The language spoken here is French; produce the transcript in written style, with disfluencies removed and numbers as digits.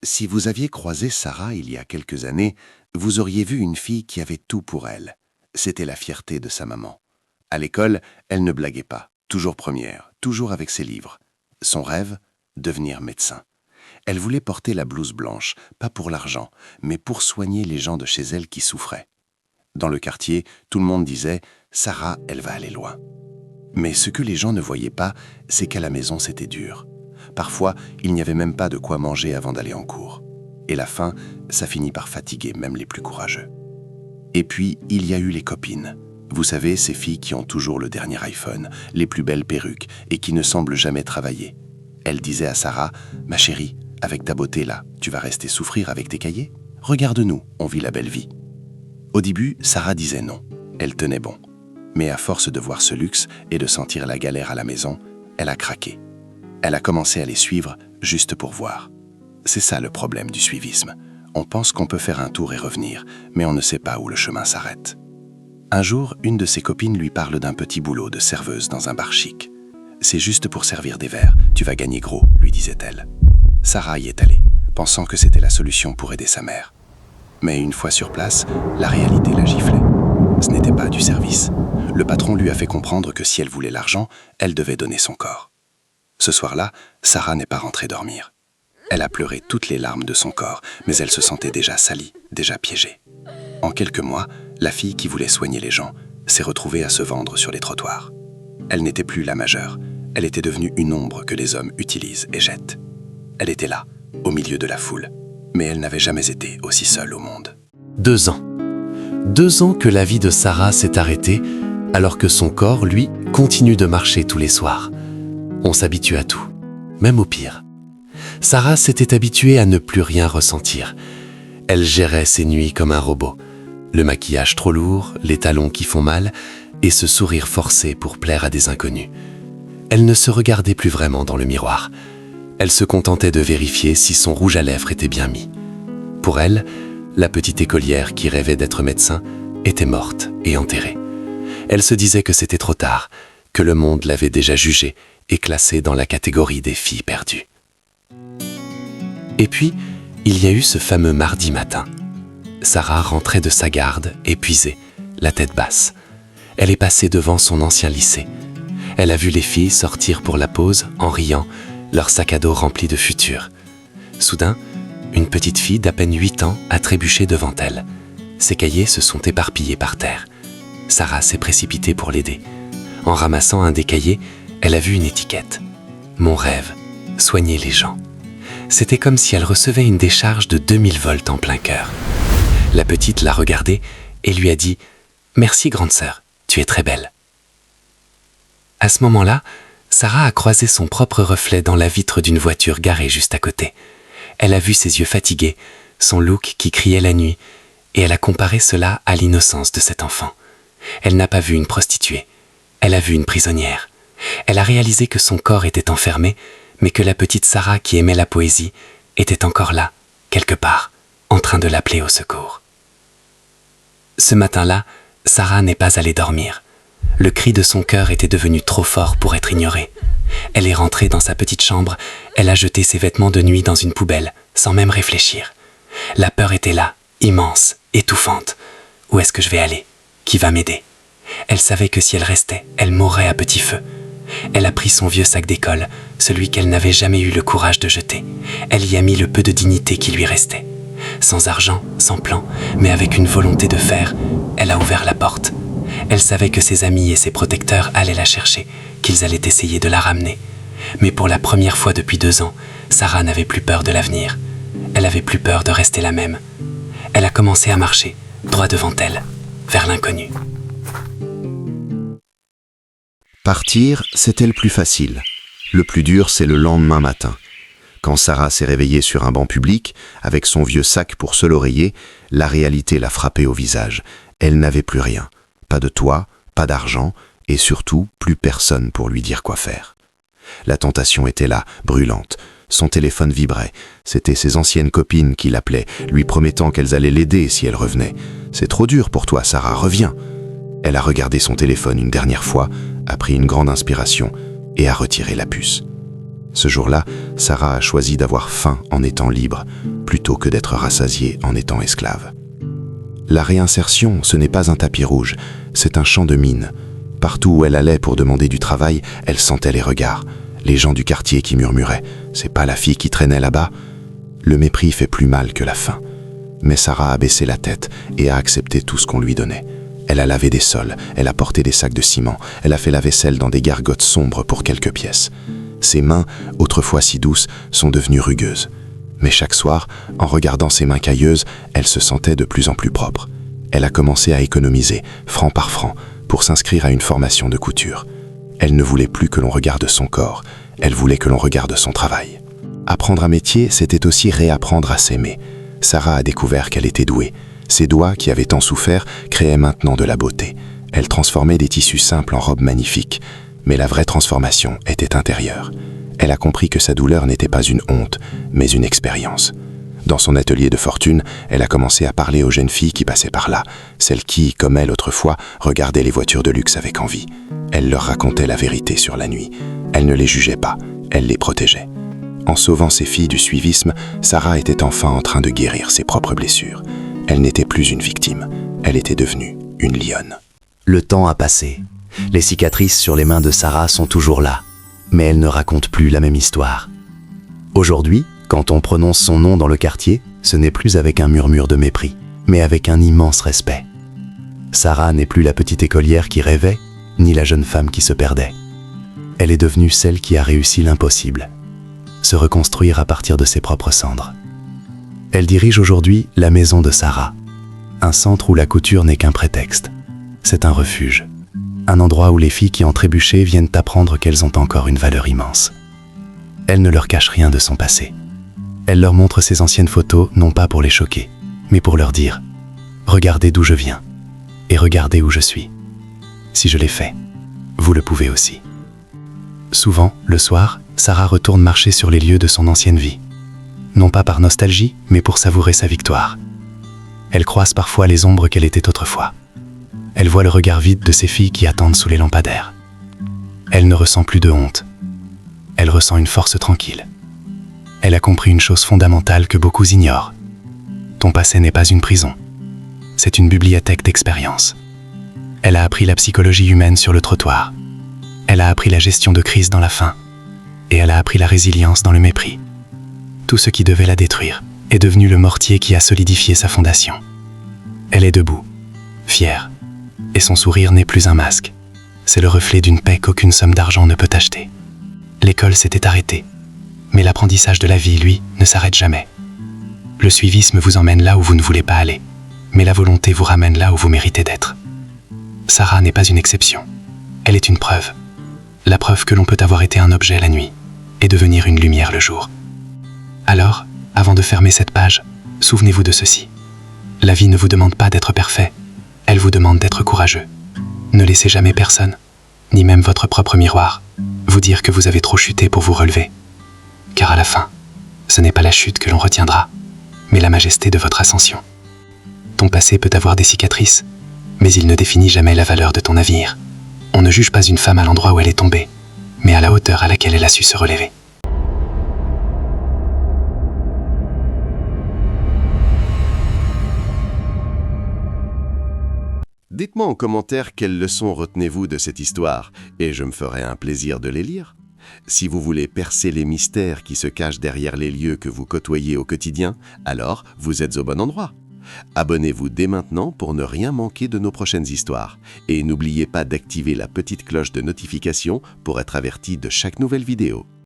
Si vous aviez croisé Sarah il y a quelques années, vous auriez vu une fille qui avait tout pour elle. C'était la fierté de sa maman. À l'école, elle ne blaguait pas, toujours première, toujours avec ses livres. Son rêve, devenir médecin. Elle voulait porter la blouse blanche, pas pour l'argent, mais pour soigner les gens de chez elle qui souffraient. Dans le quartier, tout le monde disait « Sarah, elle va aller loin ». Mais ce que les gens ne voyaient pas, c'est qu'à la maison, c'était dur. Parfois, il n'y avait même pas de quoi manger avant d'aller en cours. Et la faim, ça finit par fatiguer même les plus courageux. Et puis, il y a eu les copines. Vous savez, ces filles qui ont toujours le dernier iPhone, les plus belles perruques et qui ne semblent jamais travailler. Elle disait à Sarah « Ma chérie, avec ta beauté là, tu vas rester souffrir avec tes cahiers? Regarde-nous, on vit la belle vie. » Au début, Sarah disait non. Elle tenait bon. Mais à force de voir ce luxe et de sentir la galère à la maison, elle a craqué. Elle a commencé à les suivre juste pour voir. C'est ça le problème du suivisme. On pense qu'on peut faire un tour et revenir, mais on ne sait pas où le chemin s'arrête. Un jour, une de ses copines lui parle d'un petit boulot de serveuse dans un bar chic. « C'est juste pour servir des verres, tu vas gagner gros », lui disait-elle. Sarah y est allée, pensant que c'était la solution pour aider sa mère. Mais une fois sur place, la réalité la giflait. Ce n'était pas du service. Le patron lui a fait comprendre que si elle voulait l'argent, elle devait donner son corps. Ce soir-là, Sarah n'est pas rentrée dormir. Elle a pleuré toutes les larmes de son corps, mais elle se sentait déjà salie, déjà piégée. En quelques mois, la fille qui voulait soigner les gens s'est retrouvée à se vendre sur les trottoirs. Elle n'était plus la majeure, elle était devenue une ombre que les hommes utilisent et jettent. Elle était là, au milieu de la foule, mais elle n'avait jamais été aussi seule au monde. 2 ans. 2 ans que la vie de Sarah s'est arrêtée, alors que son corps, lui, continue de marcher tous les soirs. On s'habitue à tout, même au pire. Sarah s'était habituée à ne plus rien ressentir. Elle gérait ses nuits comme un robot. Le maquillage trop lourd, les talons qui font mal, et ce sourire forcé pour plaire à des inconnus. Elle ne se regardait plus vraiment dans le miroir. Elle se contentait de vérifier si son rouge à lèvres était bien mis. Pour elle, la petite écolière qui rêvait d'être médecin était morte et enterrée. Elle se disait que c'était trop tard, que le monde l'avait déjà jugée et classée dans la catégorie des filles perdues. Et puis, il y a eu ce fameux mardi matin. Sarah rentrait de sa garde, épuisée, la tête basse. Elle est passée devant son ancien lycée. Elle a vu les filles sortir pour la pause en riant, leur sac à dos rempli de futur. Soudain, une petite fille d'à peine 8 ans a trébuché devant elle. Ses cahiers se sont éparpillés par terre. Sarah s'est précipitée pour l'aider. En ramassant un des cahiers, elle a vu une étiquette. « Mon rêve, soigner les gens ». C'était comme si elle recevait une décharge de 2000 volts en plein cœur. La petite l'a regardée et lui a dit « Merci grande sœur, tu es très belle ». À ce moment-là, Sarah a croisé son propre reflet dans la vitre d'une voiture garée juste à côté. Elle a vu ses yeux fatigués, son look qui criait la nuit, et elle a comparé cela à l'innocence de cet enfant. Elle n'a pas vu une prostituée, elle a vu une prisonnière. Elle a réalisé que son corps était enfermé, mais que la petite Sarah qui aimait la poésie était encore là, quelque part, en train de l'appeler au secours. Ce matin-là, Sarah n'est pas allée dormir. Le cri de son cœur était devenu trop fort pour être ignoré. Elle est rentrée dans sa petite chambre, elle a jeté ses vêtements de nuit dans une poubelle, sans même réfléchir. La peur était là, immense, étouffante. Où est-ce que je vais aller? Qui va m'aider? Elle savait que si elle restait, elle mourrait à petit feu. Elle a pris son vieux sac d'école, celui qu'elle n'avait jamais eu le courage de jeter. Elle y a mis le peu de dignité qui lui restait. Sans argent, sans plan, mais avec une volonté de faire, elle a ouvert la porte. Elle savait que ses amis et ses protecteurs allaient la chercher, qu'ils allaient essayer de la ramener. Mais pour la première fois depuis 2 ans, Sarah n'avait plus peur de l'avenir. Elle avait plus peur de rester la même. Elle a commencé à marcher, droit devant elle, vers l'inconnu. Partir, c'était le plus facile. Le plus dur, c'est le lendemain matin. Quand Sarah s'est réveillée sur un banc public, avec son vieux sac pour seul oreiller, la réalité l'a frappée au visage. Elle n'avait plus rien. Pas de toit, pas d'argent, et surtout, plus personne pour lui dire quoi faire. La tentation était là, brûlante. Son téléphone vibrait. C'était ses anciennes copines qui l'appelaient, lui promettant qu'elles allaient l'aider si elle revenait. « C'est trop dur pour toi, Sarah, reviens !» Elle a regardé son téléphone une dernière fois, a pris une grande inspiration et a retiré la puce. Ce jour-là, Sarah a choisi d'avoir faim en étant libre, plutôt que d'être rassasiée en étant esclave. La réinsertion, ce n'est pas un tapis rouge, c'est un champ de mines. Partout où elle allait pour demander du travail, elle sentait les regards, les gens du quartier qui murmuraient « C'est pas la fille qui traînait là-bas ?» Le mépris fait plus mal que la faim. Mais Sarah a baissé la tête et a accepté tout ce qu'on lui donnait. Elle a lavé des sols, elle a porté des sacs de ciment, elle a fait la vaisselle dans des gargotes sombres pour quelques pièces. Ses mains, autrefois si douces, sont devenues rugueuses. Mais chaque soir, en regardant ses mains cailleuses, elle se sentait de plus en plus propre. Elle a commencé à économiser, franc par franc, pour s'inscrire à une formation de couture. Elle ne voulait plus que l'on regarde son corps, elle voulait que l'on regarde son travail. Apprendre un métier, c'était aussi réapprendre à s'aimer. Sarah a découvert qu'elle était douée. Ses doigts, qui avaient tant souffert, créaient maintenant de la beauté. Elle transformait des tissus simples en robes magnifiques. Mais la vraie transformation était intérieure. Elle a compris que sa douleur n'était pas une honte, mais une expérience. Dans son atelier de fortune, elle a commencé à parler aux jeunes filles qui passaient par là, celles qui, comme elle autrefois, regardaient les voitures de luxe avec envie. Elle leur racontait la vérité sur la nuit. Elle ne les jugeait pas, elle les protégeait. En sauvant ses filles du suivisme, Sarah était enfin en train de guérir ses propres blessures. Elle n'était plus une victime, elle était devenue une lionne. Le temps a passé. Les cicatrices sur les mains de Sarah sont toujours là, mais elle ne raconte plus la même histoire. Aujourd'hui, quand on prononce son nom dans le quartier, ce n'est plus avec un murmure de mépris, mais avec un immense respect. Sarah n'est plus la petite écolière qui rêvait, ni la jeune femme qui se perdait. Elle est devenue celle qui a réussi l'impossible, se reconstruire à partir de ses propres cendres. Elle dirige aujourd'hui la maison de Sarah, un centre où la couture n'est qu'un prétexte. C'est un refuge, un endroit où les filles qui ont trébuché viennent apprendre qu'elles ont encore une valeur immense. Elle ne leur cache rien de son passé. Elle leur montre ses anciennes photos, non pas pour les choquer, mais pour leur dire « Regardez d'où je viens, et regardez où je suis. Si je l'ai fait, vous le pouvez aussi. » Souvent, le soir, Sarah retourne marcher sur les lieux de son ancienne vie. Non pas par nostalgie, mais pour savourer sa victoire. Elle croise parfois les ombres qu'elle était autrefois. Elle voit le regard vide de ces filles qui attendent sous les lampadaires. Elle ne ressent plus de honte. Elle ressent une force tranquille. Elle a compris une chose fondamentale que beaucoup ignorent. Ton passé n'est pas une prison. C'est une bibliothèque d'expérience. Elle a appris la psychologie humaine sur le trottoir. Elle a appris la gestion de crise dans la faim. Et elle a appris la résilience dans le mépris. Tout ce qui devait la détruire est devenu le mortier qui a solidifié sa fondation. Elle est debout, fière, et son sourire n'est plus un masque. C'est le reflet d'une paix qu'aucune somme d'argent ne peut acheter. L'école s'était arrêtée, mais l'apprentissage de la vie, lui, ne s'arrête jamais. Le suivisme vous emmène là où vous ne voulez pas aller, mais la volonté vous ramène là où vous méritez d'être. Sarah n'est pas une exception, elle est une preuve. La preuve que l'on peut avoir été un objet la nuit et devenir une lumière le jour. Alors, avant de fermer cette page, souvenez-vous de ceci. La vie ne vous demande pas d'être parfait, elle vous demande d'être courageux. Ne laissez jamais personne, ni même votre propre miroir, vous dire que vous avez trop chuté pour vous relever. Car à la fin, ce n'est pas la chute que l'on retiendra, mais la majesté de votre ascension. Ton passé peut avoir des cicatrices, mais il ne définit jamais la valeur de ton avenir. On ne juge pas une femme à l'endroit où elle est tombée, mais à la hauteur à laquelle elle a su se relever. Dites-moi en commentaire quelles leçons retenez-vous de cette histoire, et je me ferai un plaisir de les lire. Si vous voulez percer les mystères qui se cachent derrière les lieux que vous côtoyez au quotidien, alors vous êtes au bon endroit. Abonnez-vous dès maintenant pour ne rien manquer de nos prochaines histoires. Et n'oubliez pas d'activer la petite cloche de notification pour être averti de chaque nouvelle vidéo.